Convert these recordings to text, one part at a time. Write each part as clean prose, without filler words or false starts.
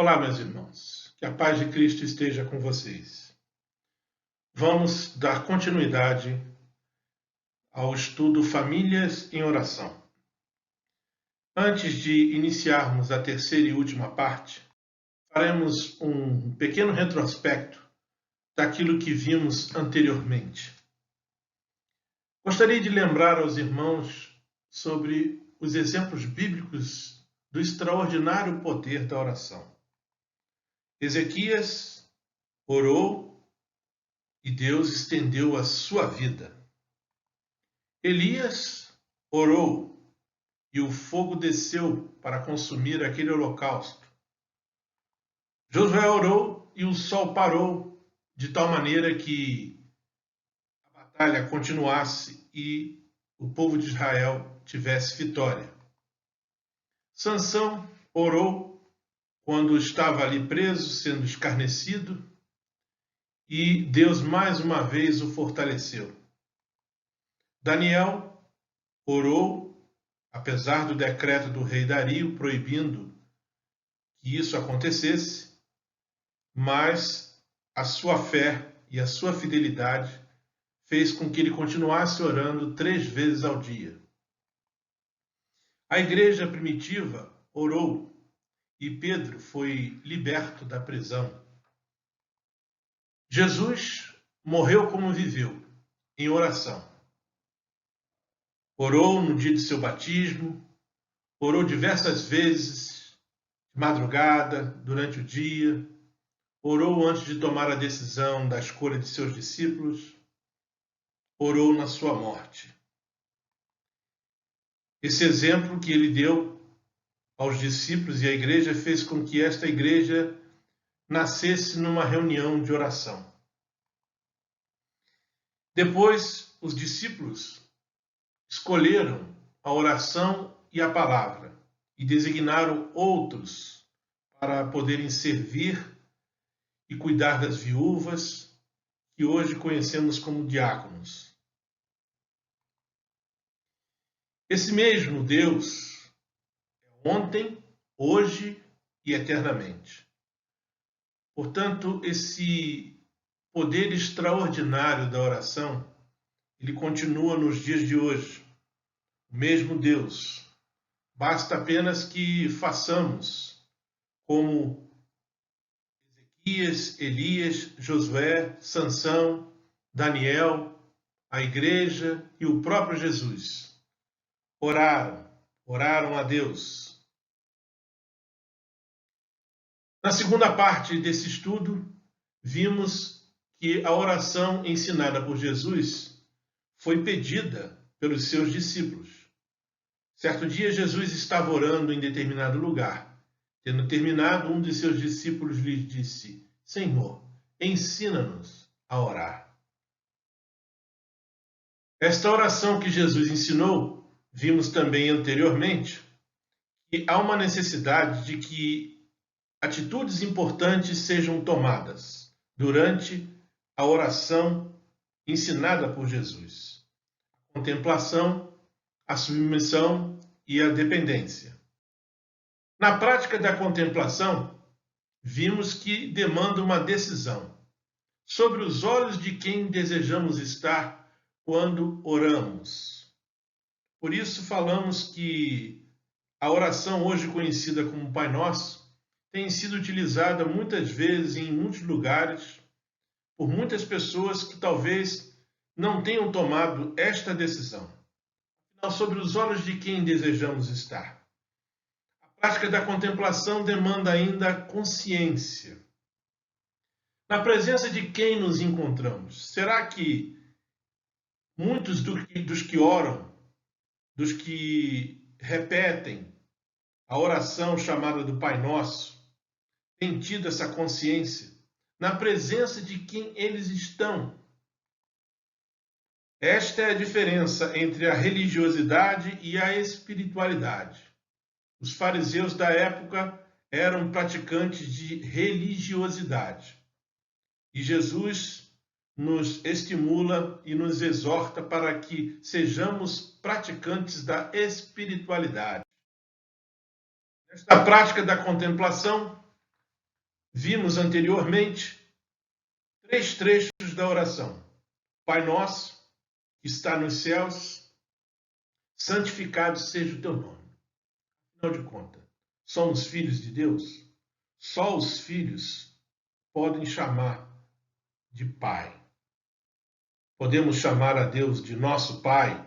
Olá, meus irmãos. Que a paz de Cristo esteja com vocês. Vamos dar continuidade ao estudo Famílias em Oração. Antes de iniciarmos a terceira e última parte, faremos um pequeno retrospecto daquilo que vimos anteriormente. Gostaria de lembrar aos irmãos sobre os exemplos bíblicos do extraordinário poder da oração. Ezequias orou e Deus estendeu a sua vida. Elias orou e o fogo desceu para consumir aquele holocausto. Josué orou e o sol parou, de tal maneira que a batalha continuasse e o povo de Israel tivesse vitória. Sansão orou quando estava ali preso, sendo escarnecido, e Deus mais uma vez o fortaleceu. Daniel orou, apesar do decreto do rei Dario proibindo que isso acontecesse, mas a sua fé e a sua fidelidade fez com que ele continuasse orando 3 vezes ao dia. A igreja primitiva orou e Pedro foi liberto da prisão. Jesus morreu como viveu, em oração. Orou no dia de seu batismo, orou diversas vezes, de madrugada, durante o dia, orou antes de tomar a decisão da escolha de seus discípulos, orou na sua morte. Esse exemplo que ele deu aos discípulos e à igreja fez com que esta igreja nascesse numa reunião de oração. Depois, os discípulos escolheram a oração e a palavra e designaram outros para poderem servir e cuidar das viúvas, que hoje conhecemos como diáconos. Esse mesmo Deus é ontem, hoje e eternamente. Portanto, esse poder extraordinário da oração, ele continua nos dias de hoje. O mesmo Deus. Basta apenas que façamos como Ezequias, Elias, Josué, Sansão, Daniel, a igreja e o próprio Jesus. Oraram a Deus. Na segunda parte desse estudo, vimos que a oração ensinada por Jesus foi pedida pelos seus discípulos. Certo dia, Jesus estava orando em determinado lugar. Tendo terminado, um de seus discípulos lhe disse: Senhor, ensina-nos a orar. Esta oração que Jesus ensinou, vimos também anteriormente, que há uma necessidade de que atitudes importantes sejam tomadas durante a oração ensinada por Jesus. A contemplação, a submissão e a dependência. Na prática da contemplação, vimos que demanda uma decisão sobre os olhos de quem desejamos estar quando oramos. Por isso falamos que a oração hoje conhecida como Pai Nosso tem sido utilizada muitas vezes em muitos lugares por muitas pessoas que talvez não tenham tomado esta decisão. Afinal, sobre os olhos de quem desejamos estar. A prática da contemplação demanda ainda consciência. Na presença de quem nos encontramos? Será que muitos dos que oram, dos que repetem a oração chamada do Pai Nosso, têm tido essa consciência na presença de quem eles estão? Esta é a diferença entre a religiosidade e a espiritualidade. Os fariseus da época eram praticantes de religiosidade. E Jesus nos estimula e nos exorta para que sejamos praticantes da espiritualidade. Nesta prática da contemplação, Vimos anteriormente 3 trechos da oração. Pai nosso, que está nos céus, santificado seja o teu nome. Afinal de contas, somos filhos de Deus? Só os filhos podem chamar de Pai. Podemos chamar a Deus de nosso Pai.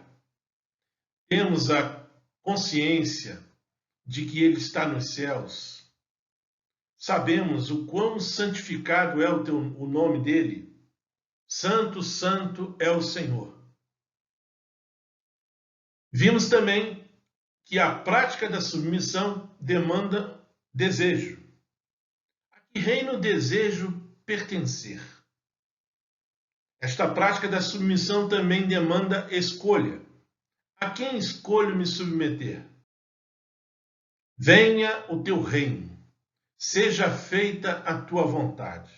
Temos a consciência de que Ele está nos céus. Sabemos o quão santificado é o nome dEle. Santo, santo é o Senhor. Vimos também que a prática da submissão demanda desejo. Aqui reina o desejo pertencer. Esta prática da submissão também demanda escolha. A quem escolho me submeter? Venha o teu reino, seja feita a tua vontade.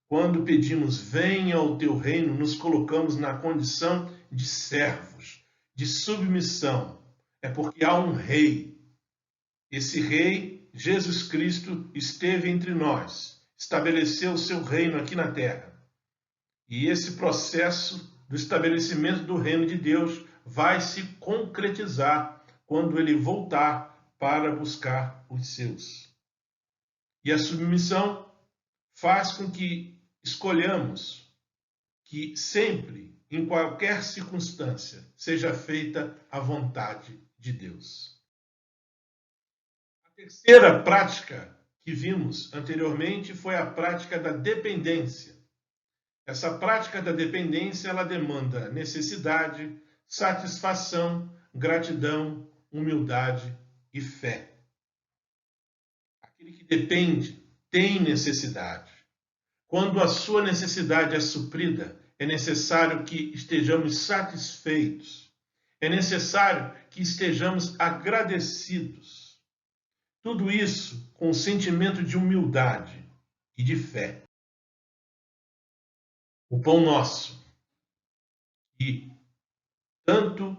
Quando pedimos venha o teu reino, nos colocamos na condição de servos, de submissão. É porque há um rei. Esse rei, Jesus Cristo, esteve entre nós, estabeleceu o seu reino aqui na terra. E esse processo do estabelecimento do reino de Deus vai se concretizar quando ele voltar para buscar os seus. E a submissão faz com que escolhamos que sempre, em qualquer circunstância, seja feita a vontade de Deus. A terceira prática que vimos anteriormente foi a prática da dependência. Essa prática da dependência, ela demanda necessidade, satisfação, gratidão, humildade e fé. Aquele que depende tem necessidade. Quando a sua necessidade é suprida, é necessário que estejamos satisfeitos. É necessário que estejamos agradecidos. Tudo isso com um sentimento de humildade e de fé. O pão nosso, que tanto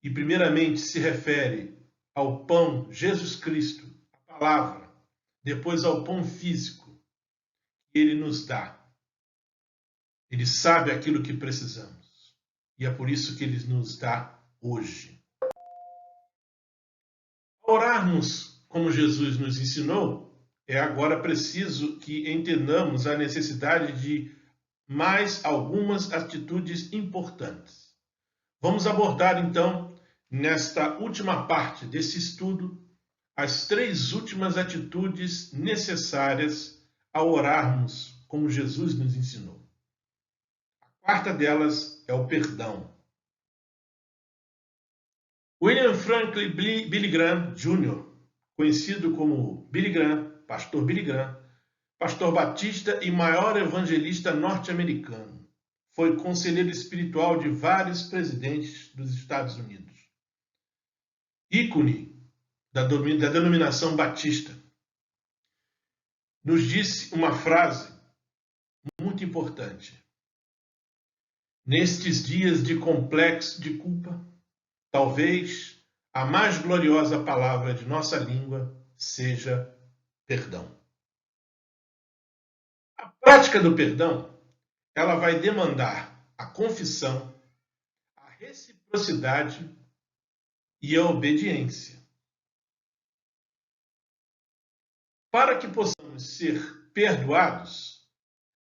e primeiramente se refere ao pão Jesus Cristo, a palavra, depois ao pão físico que Ele nos dá. Ele sabe aquilo que precisamos e é por isso que Ele nos dá hoje. Ao orarmos como Jesus nos ensinou, é agora preciso que entendamos a necessidade de mais algumas atitudes importantes. Vamos abordar, então, nesta última parte desse estudo, as 3 últimas atitudes necessárias ao orarmos como Jesus nos ensinou. A quarta delas é o perdão. William Franklin Billy Graham Jr., conhecido como Billy Graham, pastor Billy Graham, pastor batista e maior evangelista norte-americano. Foi conselheiro espiritual de vários presidentes dos Estados Unidos. Ícone da denominação batista. Nos disse uma frase muito importante. Nestes dias de complexo de culpa, talvez a mais gloriosa palavra de nossa língua seja perdão. A prática do perdão, ela vai demandar a confissão, a reciprocidade e a obediência. Para que possamos ser perdoados,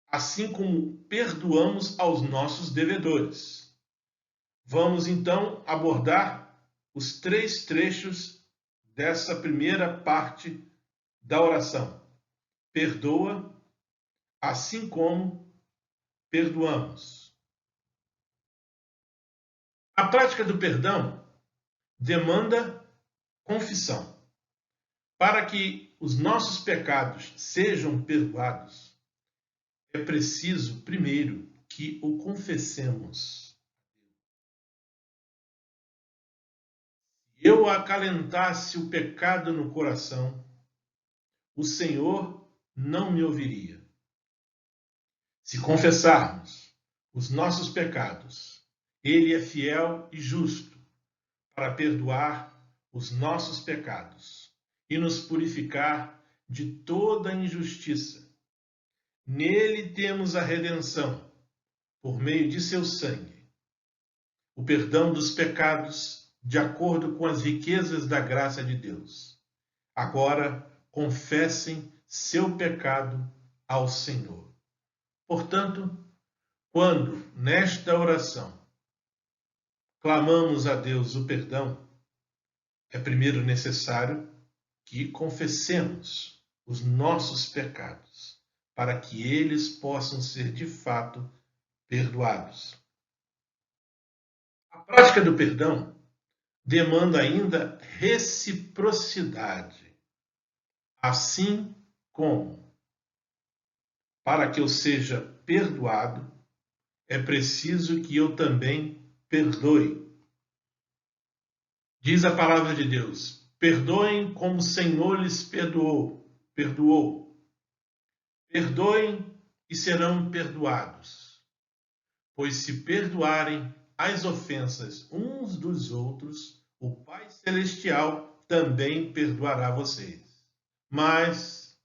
assim como perdoamos aos nossos devedores. Vamos então abordar os 3 trechos dessa primeira parte da oração. Perdoa, assim como perdoamos. A prática do perdão demanda confissão. Para que os nossos pecados sejam perdoados, é preciso, primeiro, que o confessemos. Se eu acalentasse o pecado no coração, o Senhor não me ouviria. Se confessarmos os nossos pecados, Ele é fiel e justo para perdoar os nossos pecados e nos purificar de toda injustiça. Nele temos a redenção, por meio de seu sangue, o perdão dos pecados, de acordo com as riquezas da graça de Deus. Agora, confessem seu pecado ao Senhor. Portanto, quando, nesta oração, clamamos a Deus o perdão, é primeiro necessário que confessemos os nossos pecados, para que eles possam ser de fato perdoados. A prática do perdão demanda ainda reciprocidade, assim como, para que eu seja perdoado, é preciso que eu também perdoe. Diz a palavra de Deus: perdoem como o Senhor lhes perdoou. Perdoem e serão perdoados. Pois se perdoarem as ofensas uns dos outros, o Pai Celestial também perdoará vocês. Mas,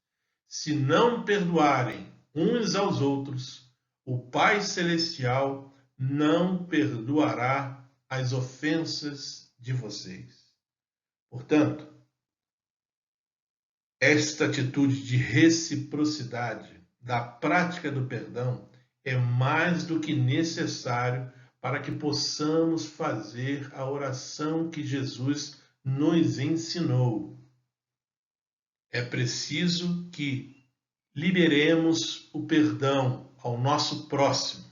se não perdoarem uns aos outros, o Pai Celestial não perdoará as ofensas de vocês. Portanto, esta atitude de reciprocidade da prática do perdão é mais do que necessário para que possamos fazer a oração que Jesus nos ensinou. É preciso que liberemos o perdão ao nosso próximo.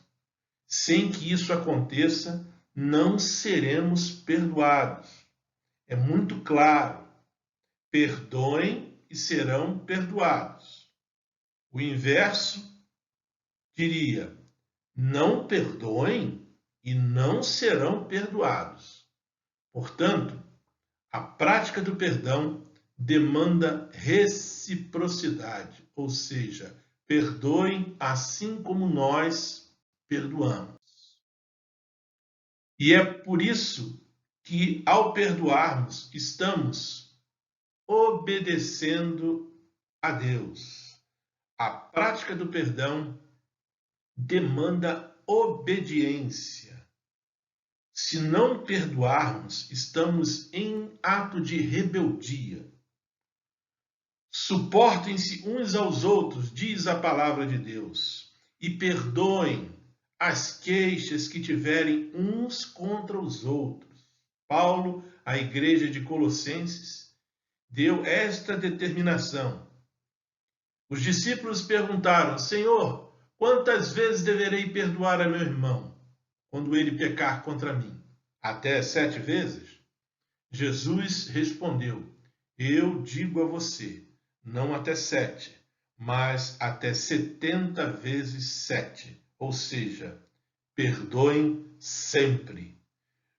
Sem que isso aconteça, não seremos perdoados. É muito claro. Perdoem e serão perdoados. O inverso diria: não perdoem e não serão perdoados. Portanto, a prática do perdão demanda reciprocidade, ou seja, perdoem assim como nós perdoamos. E é por isso que, ao perdoarmos, estamos obedecendo a Deus. A prática do perdão demanda obediência. Se não perdoarmos, estamos em ato de rebeldia. Suportem-se uns aos outros, diz a palavra de Deus, e perdoem as queixas que tiverem uns contra os outros. Paulo, à igreja de Colossenses, deu esta determinação. Os discípulos perguntaram: Senhor, quantas vezes deverei perdoar a meu irmão quando ele pecar contra mim? Até 7 vezes? Jesus respondeu: eu digo a você, não até 7, mas até 70 vezes 7. Ou seja, perdoem sempre.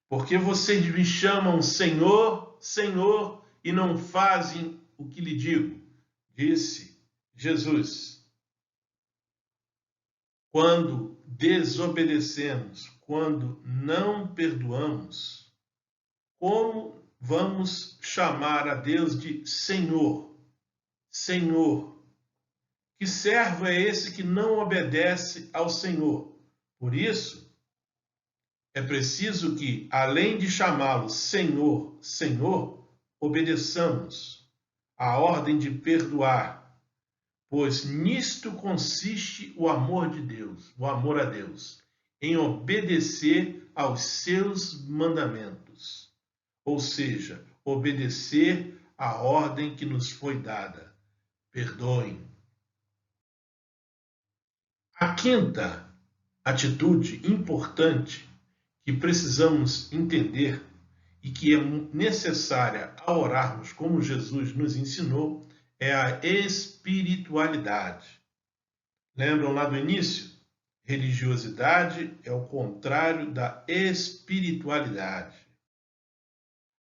Porque vocês me chamam Senhor, Senhor, e não fazem o que lhe digo, disse Jesus. Quando desobedecemos, quando não perdoamos, como vamos chamar a Deus de Senhor? Senhor. Que servo é esse que não obedece ao Senhor? Por isso, é preciso que, além de chamá-lo Senhor, Senhor, obedeçamos a ordem de perdoar, pois nisto consiste o amor de Deus, o amor a Deus, em obedecer aos seus mandamentos, ou seja, obedecer à ordem que nos foi dada. Perdoem. A quinta atitude importante que precisamos entender e que é necessária ao orarmos como Jesus nos ensinou é a espiritualidade. Lembram lá do início? Religiosidade é o contrário da espiritualidade.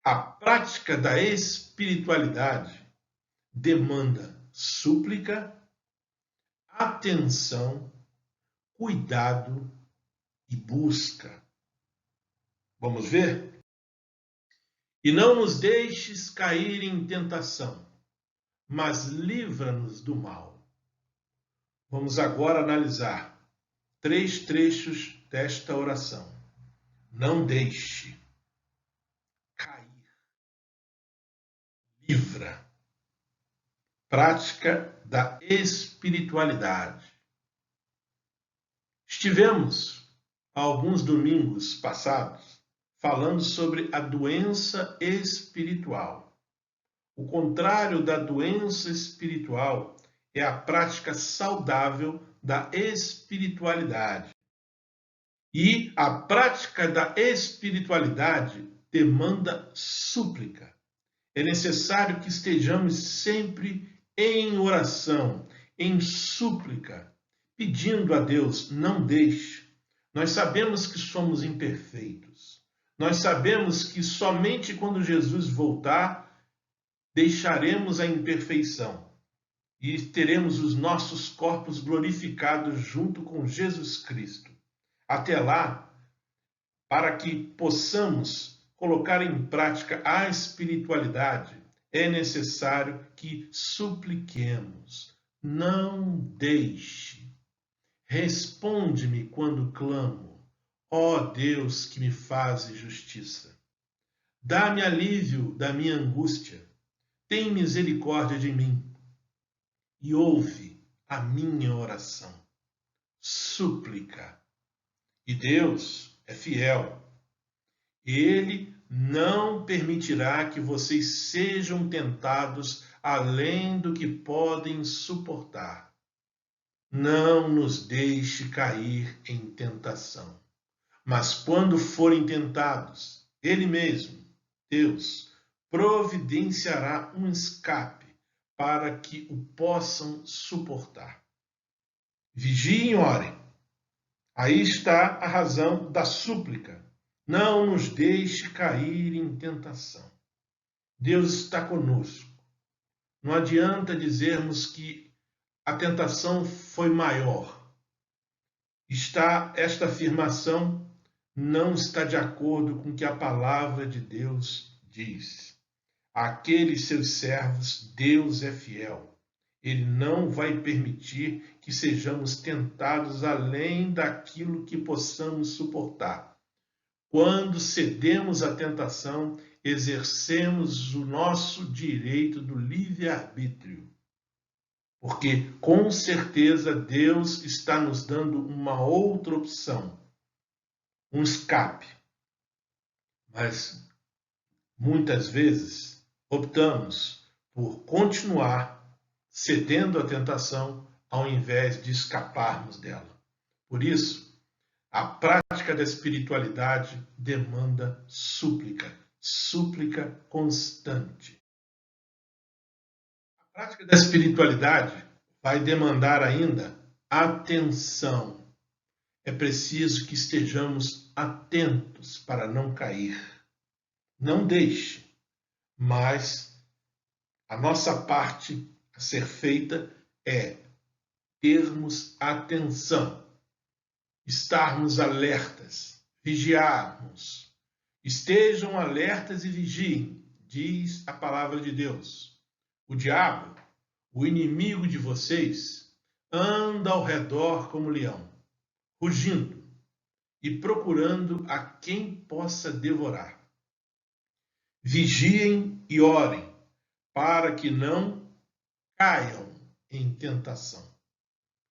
A prática da espiritualidade demanda súplica, atenção, cuidado e busca. Vamos ver? E não nos deixes cair em tentação, mas livra-nos do mal. Vamos agora analisar 3 trechos desta oração. Não deixe cair, livra. Prática da espiritualidade. Estivemos, há alguns domingos passados, falando sobre a doença espiritual. O contrário da doença espiritual é a prática saudável da espiritualidade. E a prática da espiritualidade demanda súplica. É necessário que estejamos sempre em oração, em súplica, pedindo a Deus, não deixe. Nós sabemos que somos imperfeitos. Nós sabemos que somente quando Jesus voltar, deixaremos a imperfeição e teremos os nossos corpos glorificados junto com Jesus Cristo. Até lá, para que possamos colocar em prática a espiritualidade, é necessário que supliquemos. Não deixe. Responde-me quando clamo. Ó Deus que me fazes justiça. Dá-me alívio da minha angústia. Tem misericórdia de mim. E ouve a minha oração. Súplica. E Deus é fiel. Ele não permitirá que vocês sejam tentados além do que podem suportar. Não nos deixe cair em tentação. Mas quando forem tentados, Ele mesmo, Deus, providenciará um escape para que o possam suportar. Vigiem e orem. Aí está a razão da súplica. Não nos deixe cair em tentação. Deus está conosco. Não adianta dizermos que a tentação foi maior. Esta afirmação não está de acordo com o que a palavra de Deus diz. Àqueles seus servos, Deus é fiel. Ele não vai permitir que sejamos tentados além daquilo que possamos suportar. Quando cedemos à tentação, exercemos o nosso direito do livre-arbítrio. Porque, com certeza, Deus está nos dando uma outra opção, um escape. Mas, muitas vezes, optamos por continuar cedendo à tentação ao invés de escaparmos dela. Por isso, a prática da espiritualidade demanda súplica, súplica constante. A prática da espiritualidade vai demandar ainda atenção. É preciso que estejamos atentos para não cair. Não deixe, mas a nossa parte a ser feita é termos atenção. Estarmos alertas, vigiarmos. Estejam alertas e vigiem, diz a palavra de Deus. O diabo, o inimigo de vocês, anda ao redor como leão, rugindo e procurando a quem possa devorar. Vigiem e orem, para que não caiam em tentação.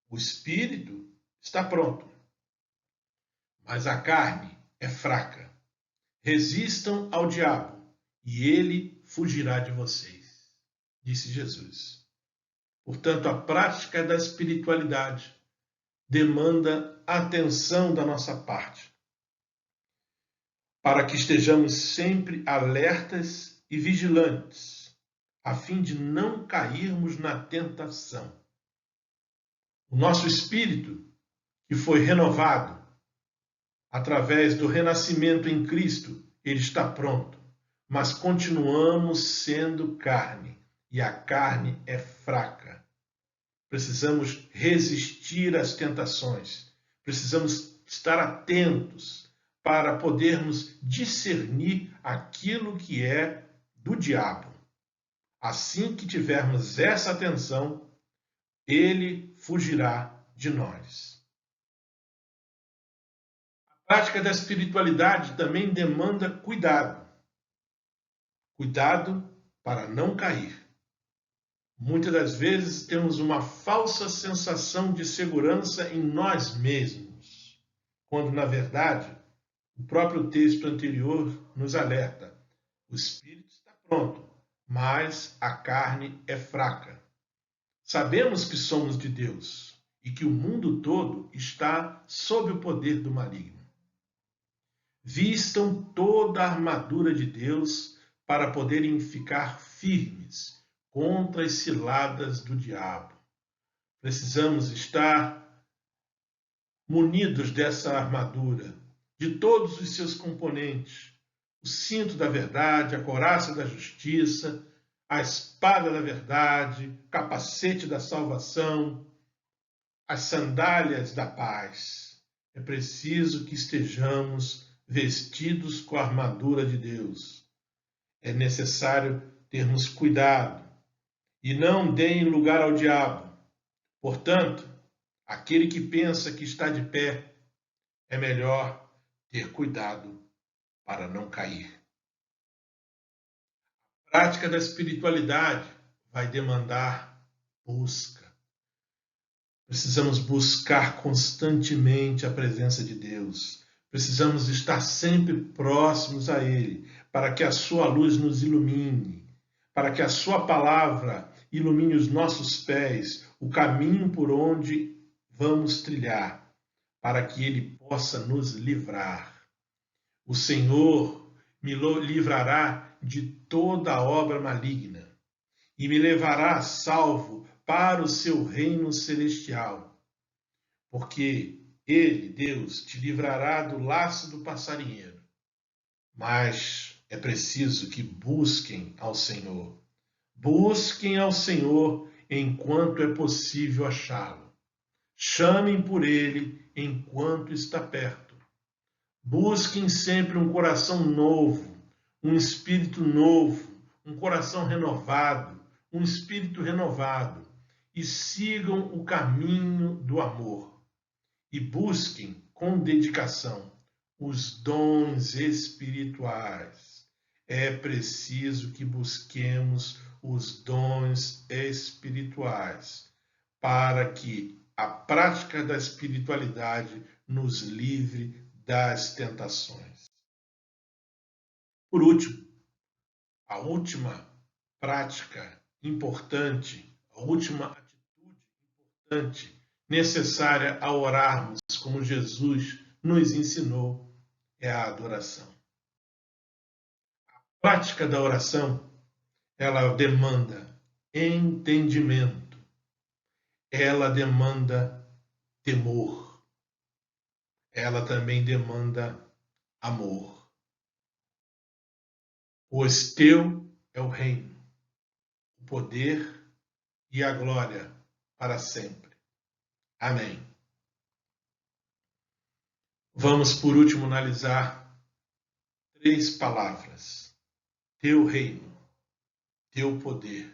O espírito está pronto, mas a carne é fraca. Resistam ao diabo e ele fugirá de vocês, disse Jesus. Portanto, a prática da espiritualidade demanda atenção da nossa parte, para que estejamos sempre alertas e vigilantes, a fim de não cairmos na tentação. O nosso espírito, que foi renovado através do renascimento em Cristo, ele está pronto, mas continuamos sendo carne, e a carne é fraca. Precisamos resistir às tentações, precisamos estar atentos para podermos discernir aquilo que é do diabo, Assim que tivermos essa atenção, ele fugirá de nós. A prática da espiritualidade também demanda cuidado. Cuidado para não cair. Muitas das vezes temos uma falsa sensação de segurança em nós mesmos, quando, na verdade, o próprio texto anterior nos alerta: o espírito está pronto, mas a carne é fraca. Sabemos que somos de Deus e que o mundo todo está sob o poder do maligno. Vistam toda a armadura de Deus para poderem ficar firmes contra as ciladas do diabo. Precisamos estar munidos dessa armadura, de todos os seus componentes: o cinto da verdade, a couraça da justiça, a espada da verdade, o capacete da salvação, as sandálias da paz. É preciso que estejamos vestidos com a armadura de Deus. É necessário termos cuidado e não deem lugar ao diabo. Portanto, aquele que pensa que está de pé, é melhor ter cuidado para não cair. A prática da espiritualidade vai demandar busca. Precisamos buscar constantemente a presença de Deus. Precisamos estar sempre próximos a Ele, para que a sua luz nos ilumine, para que a sua palavra ilumine os nossos pés, o caminho por onde vamos trilhar, para que Ele possa nos livrar. O Senhor me livrará de toda obra maligna e me levará salvo para o seu reino celestial, porque Ele, Deus, te livrará do laço do passarinheiro. Mas é preciso que busquem ao Senhor. Busquem ao Senhor enquanto é possível achá-lo. Chamem por Ele enquanto está perto. Busquem sempre um coração novo, um espírito novo, um coração renovado, um espírito renovado, e sigam o caminho do amor. E busquem com dedicação os dons espirituais. É preciso que busquemos os dons espirituais para que a prática da espiritualidade nos livre das tentações. Por último, a última prática importante, a última atitude importante necessária a orarmos como Jesus nos ensinou é a adoração. A prática da oração, ela demanda entendimento, ela demanda temor, ela também demanda amor. Pois teu é o reino, o poder e a glória para sempre. Amém. Vamos, por último, analisar 3 palavras: teu reino, teu poder,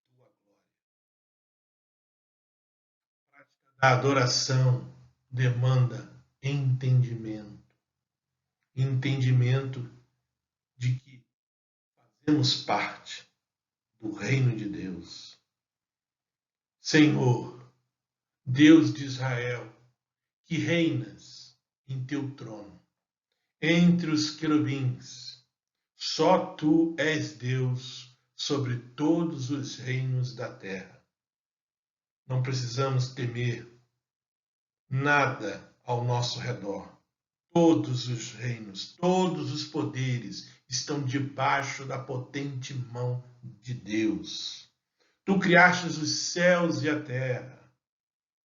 tua glória. A prática da adoração demanda entendimento. Entendimento de que fazemos parte do reino de Deus. Senhor, Deus de Israel, que reinas em teu trono, entre os querubins, só tu és Deus sobre todos os reinos da terra. Não precisamos temer nada ao nosso redor. Todos os reinos, todos os poderes estão debaixo da potente mão de Deus. Tu criaste os céus e a terra.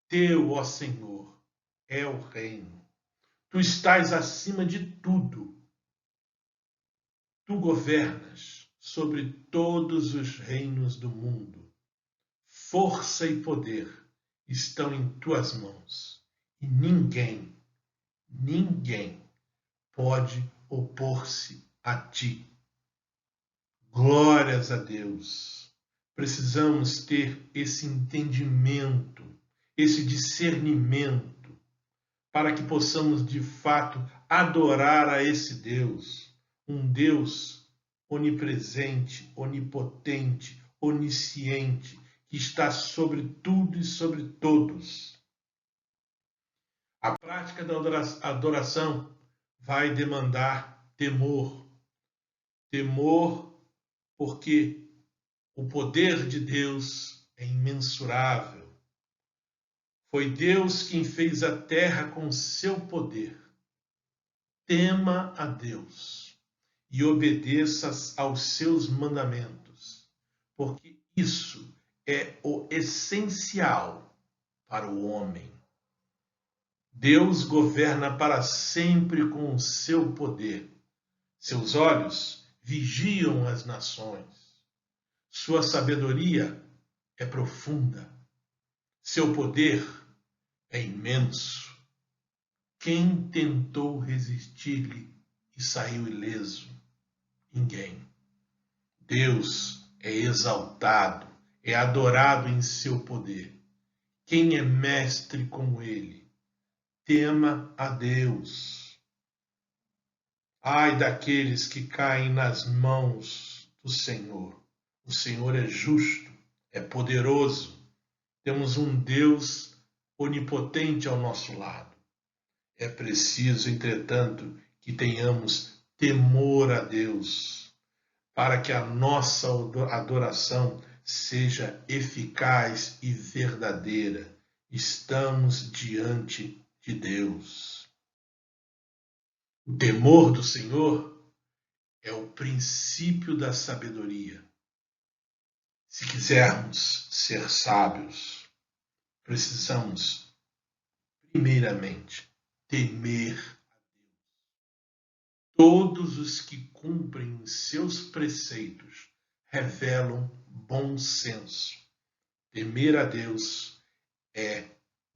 Teu, ó Senhor, é o reino. Tu estás acima de tudo. Tu governas sobre todos os reinos do mundo. Força e poder estão em tuas mãos. E ninguém pode opor-se a ti. Glórias a Deus. Precisamos ter esse entendimento, esse discernimento, para que possamos de fato adorar a esse Deus, um Deus onipresente, onipotente, onisciente, que está sobre tudo e sobre todos. A prática da adoração vai demandar temor. Temor porque o poder de Deus é imensurável. Foi Deus quem fez a terra com seu poder. Tema a Deus e obedeça aos seus mandamentos, porque isso é o essencial para o homem. Deus governa para sempre com o seu poder. Seus olhos vigiam as nações. Sua sabedoria é profunda. Seu poder é imenso. Quem tentou resistir-lhe e saiu ileso? Ninguém. Deus é exaltado, é adorado em seu poder. Quem é mestre como ele? Tema a Deus. Ai daqueles que caem nas mãos do Senhor. O Senhor é justo, é poderoso. Temos um Deus onipotente ao nosso lado. É preciso, entretanto, que tenhamos temor a Deus, para que a nossa adoração seja eficaz e verdadeira. Estamos diante de Deus. O temor do Senhor é o princípio da sabedoria. Se quisermos ser sábios, precisamos, primeiramente, temer a Deus. Todos os que cumprem os seus preceitos revelam bom senso. Temer a Deus é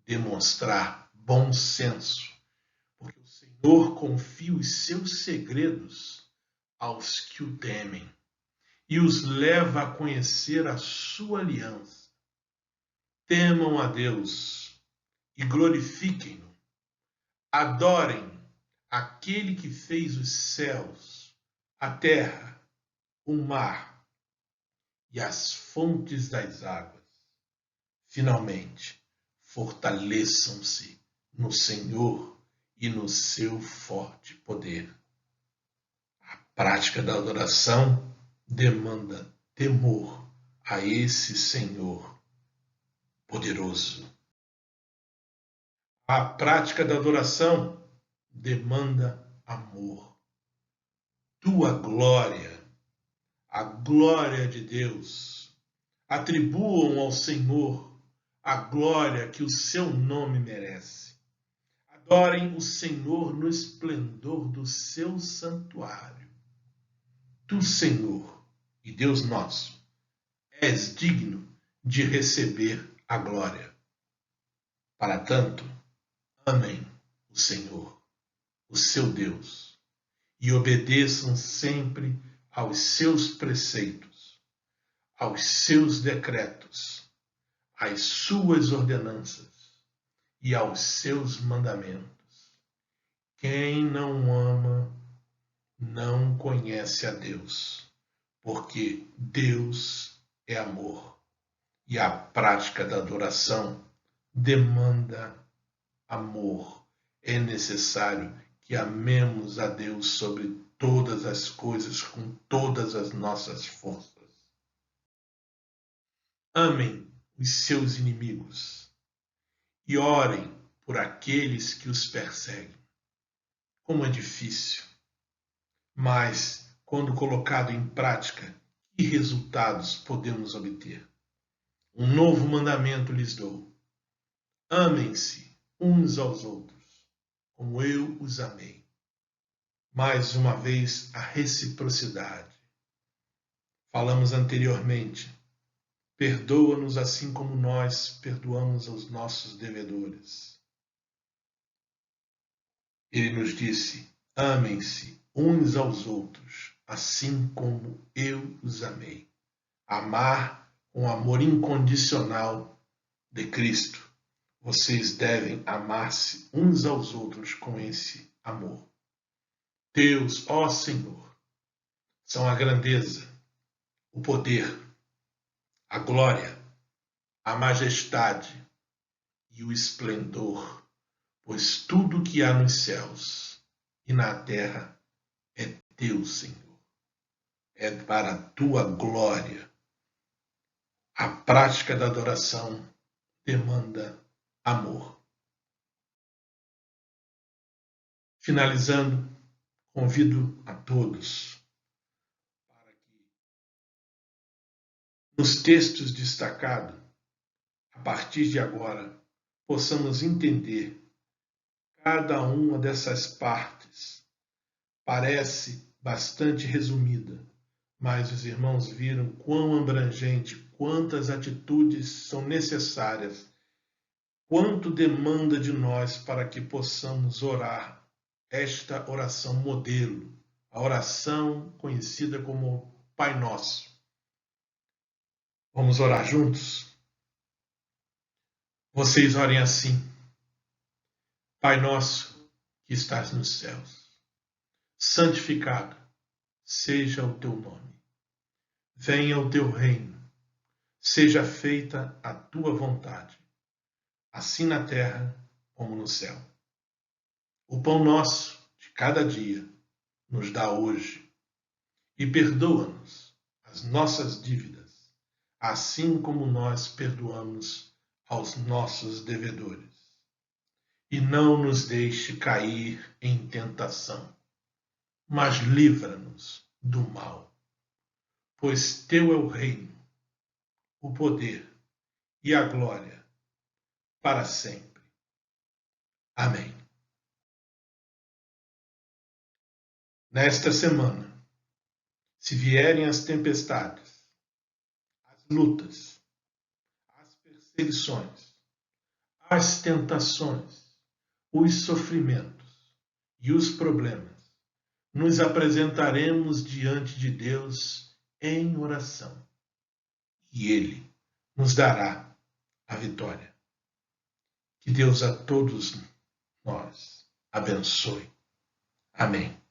demonstrar bom senso, porque o Senhor confia os seus segredos aos que o temem e os leva a conhecer a sua aliança. Temam a Deus e glorifiquem-no. Adorem aquele que fez os céus, a terra, o mar e as fontes das águas. Finalmente, fortaleçam-se no Senhor e no seu forte poder. A prática da adoração demanda temor a esse Senhor poderoso. A prática da adoração demanda amor. Tua glória, a glória de Deus, atribuam ao Senhor a glória que o seu nome merece. Adorem o Senhor no esplendor do seu santuário. Tu, Senhor e Deus nosso, és digno de receber a glória. Para tanto, amem o Senhor, o seu Deus, e obedeçam sempre aos seus preceitos, aos seus decretos, às suas ordenanças e aos seus mandamentos. Quem não ama não conhece a Deus, porque Deus é amor, e a prática da adoração demanda amor. É necessário que amemos a Deus sobre todas as coisas, com todas as nossas forças. Amem os seus inimigos e orem por aqueles que os perseguem. Como é difícil, mas quando colocado em prática, que resultados podemos obter? Um novo mandamento lhes dou: amem-se uns aos outros, como eu os amei. Mais uma vez, a reciprocidade. Falamos anteriormente. Perdoa-nos assim como nós perdoamos aos nossos devedores. Ele nos disse: amem-se uns aos outros, assim como eu os amei. Amar com o amor incondicional de Cristo. Vocês devem amar-se uns aos outros com esse amor. Deus, ó Senhor, são a grandeza, o poder, a glória, a majestade e o esplendor, pois tudo que há nos céus e na terra é teu, Senhor. É para a tua glória. A prática da adoração demanda amor. Finalizando, convido a todos para que, nos textos destacados, a partir de agora, possamos entender cada uma dessas partes. Parece bastante resumida, mas os irmãos viram quão abrangente, quantas atitudes são necessárias, quanto demanda de nós para que possamos orar esta oração modelo, a oração conhecida como Pai Nosso. Vamos orar juntos? Vocês orem assim: Pai nosso que estás nos céus, santificado seja o teu nome. Venha o teu reino, seja feita a tua vontade, assim na terra como no céu. O pão nosso de cada dia nos dá hoje e perdoa-nos as nossas dívidas, assim como nós perdoamos aos nossos devedores. E não nos deixe cair em tentação, mas livra-nos do mal. Pois teu é o reino, o poder e a glória para sempre. Amém. Nesta semana, se vierem as tempestades, as lutas, as perseguições, as tentações, os sofrimentos e os problemas, nos apresentaremos diante de Deus em oração e Ele nos dará a vitória. Que Deus a todos nós abençoe. Amém.